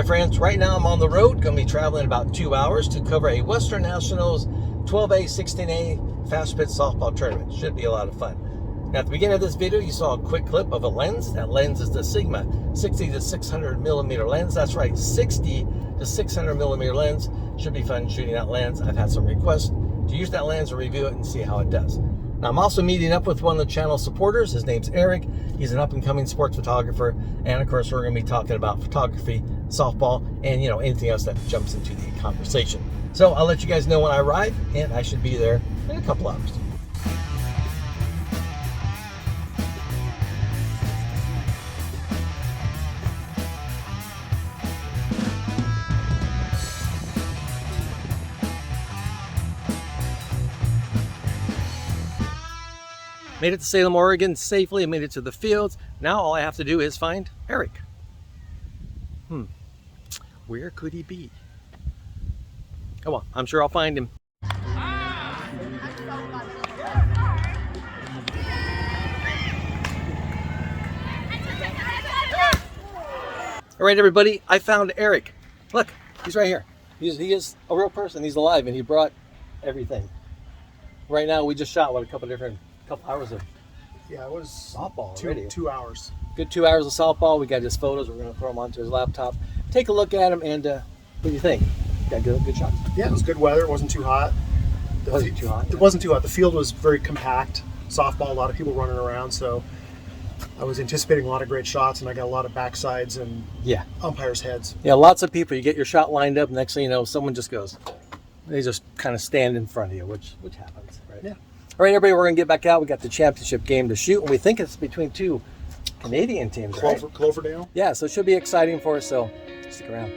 my friends, right now I'm on the road, going to be traveling about 2 hours to cover a Western Nationals 12A, 16A fast pitch softball tournament. Should be a lot of fun. Now, at the beginning of this video, you saw a quick clip of a lens. That lens is the Sigma 60 to 600 millimeter lens. That's right, 60 to 600 millimeter lens. Should be fun shooting that lens. I've had some requests to use that lens and review it and see how it does. Now, I'm also meeting up with one of the channel supporters. His name's Eric. He's an up-and-coming sports photographer. And of course, we're going to be talking about photography, softball, and anything else that jumps into the conversation. So I'll let you guys know when I arrive, and I should be there in a couple hours. Made it to Salem, Oregon safely. I made it to the fields. Now all I have to do is find Eric. Where could he be? Oh well, I'm sure I'll find him. All right, everybody, I found Eric. Look, he's right here. He is a real person. He's alive, and he brought everything. Right now, we just shot a couple hours of it was softball already. 2 hours. Good 2 hours of softball. We got his photos. We're going to throw them onto his laptop. Take a look at them, and what do you think? Got good shots. Yeah, it was good weather. It wasn't too hot. It wasn't too hot. It wasn't too hot. The field was very compact. Softball, a lot of people running around, so I was anticipating a lot of great shots, and I got a lot of backsides and umpires' heads. Yeah, lots of people. You get your shot lined up, next thing you know, someone just goes. They just kind of stand in front of you, which happens, right? Yeah. All right, everybody, we're going to get back out. We got the championship game to shoot, and we think it's between two Canadian teams, right? Cloverdale? Yeah, so it should be exciting for us, so stick around.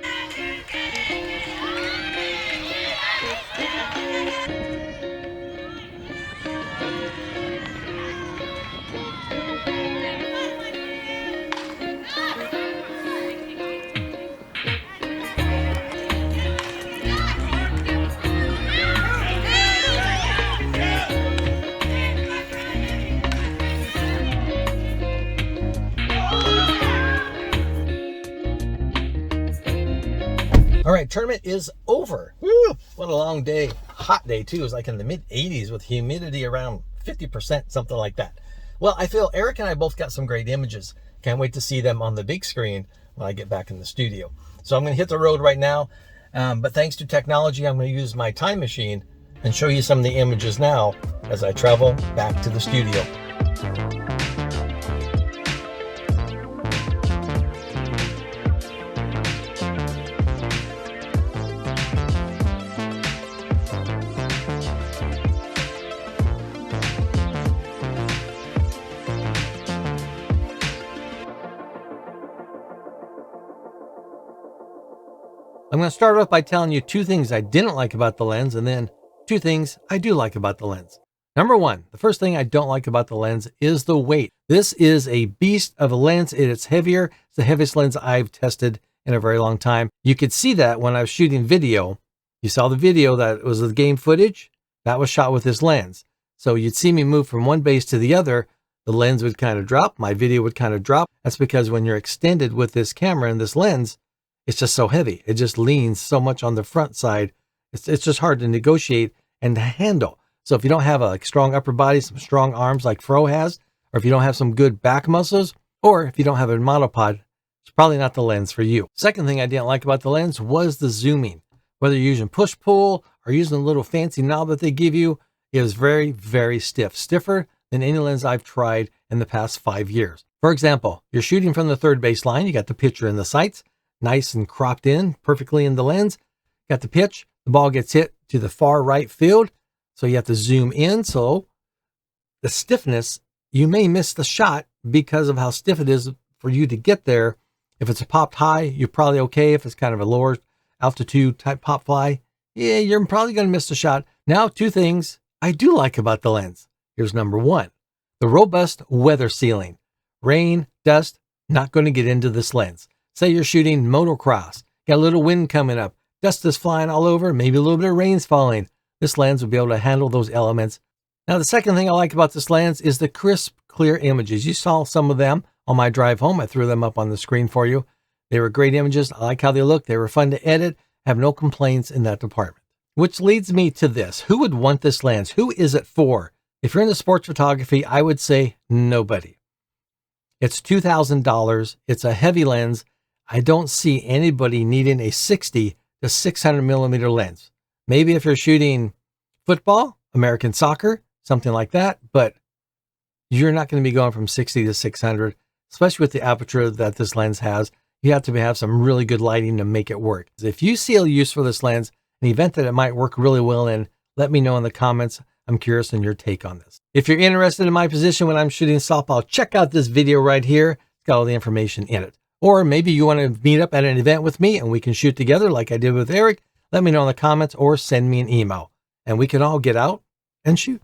All right, tournament is over. Woo! What a long day. Hot day, too. It was like in the mid-80s with humidity around 50%, something like that. Well, I feel Eric and I both got some great images. Can't wait to see them on the big screen when I get back in the studio. So I'm going to hit the road right now. But thanks to technology, I'm going to use my time machine and show you some of the images now as I travel back to the studio. I'm going to start off by telling you two things I didn't like about the lens, and then two things I do like about the lens. Number one, the first thing I don't like about the lens is the weight. This is a beast of a lens. It's heavier. It's the heaviest lens I've tested in a very long time. You could see that when I was shooting video. You saw the video that was the game footage. That was shot with this lens. So you'd see me move from one base to the other. The lens would kind of drop. My video would kind of drop. That's because when you're extended with this camera and this lens, it's just so heavy. It just leans so much on the front side. It's just hard to negotiate and to handle. So if you don't have a strong upper body, some strong arms like Fro has, or if you don't have some good back muscles, or if you don't have a monopod, it's probably not the lens for you. Second thing I didn't like about the lens was the zooming. Whether you're using push-pull or using a little fancy knob that they give you, it was very, very stiff. Stiffer than any lens I've tried in the past 5 years. For example, you're shooting from the third base line. You got the pitcher in the sights. Nice and cropped in perfectly in the lens. Got the pitch. The ball gets hit to the far right field. So you have to zoom in. So the stiffness, you may miss the shot because of how stiff it is for you to get there. If it's a popped high, you're probably okay. If it's kind of a lower altitude type pop fly, yeah, you're probably going to miss the shot. Now, two things I do like about the lens. Here's number one, the robust weather sealing. Rain, dust, not going to get into this lens. Say you're shooting motocross, got a little wind coming up, dust is flying all over, maybe a little bit of rain's falling. This lens will be able to handle those elements. Now, the second thing I like about this lens is the crisp, clear images. You saw some of them on my drive home. I threw them up on the screen for you. They were great images. I like how they look. They were fun to edit. I have no complaints in that department. Which leads me to this. Who would want this lens? Who is it for? If you're into sports photography, I would say nobody. It's $2,000. It's a heavy lens. I don't see anybody needing a 60 to 600 millimeter lens. Maybe if you're shooting football, American soccer, something like that, but you're not going to be going from 60 to 600, especially with the aperture that this lens has. You have to have some really good lighting to make it work. If you see a use for this lens, an event that it might work really well in, let me know in the comments. I'm curious on your take on this. If you're interested in my position when I'm shooting softball, check out this video right here. It's got all the information in it. Or maybe you want to meet up at an event with me and we can shoot together like I did with Eric. Let me know in the comments or send me an email and we can all get out and shoot.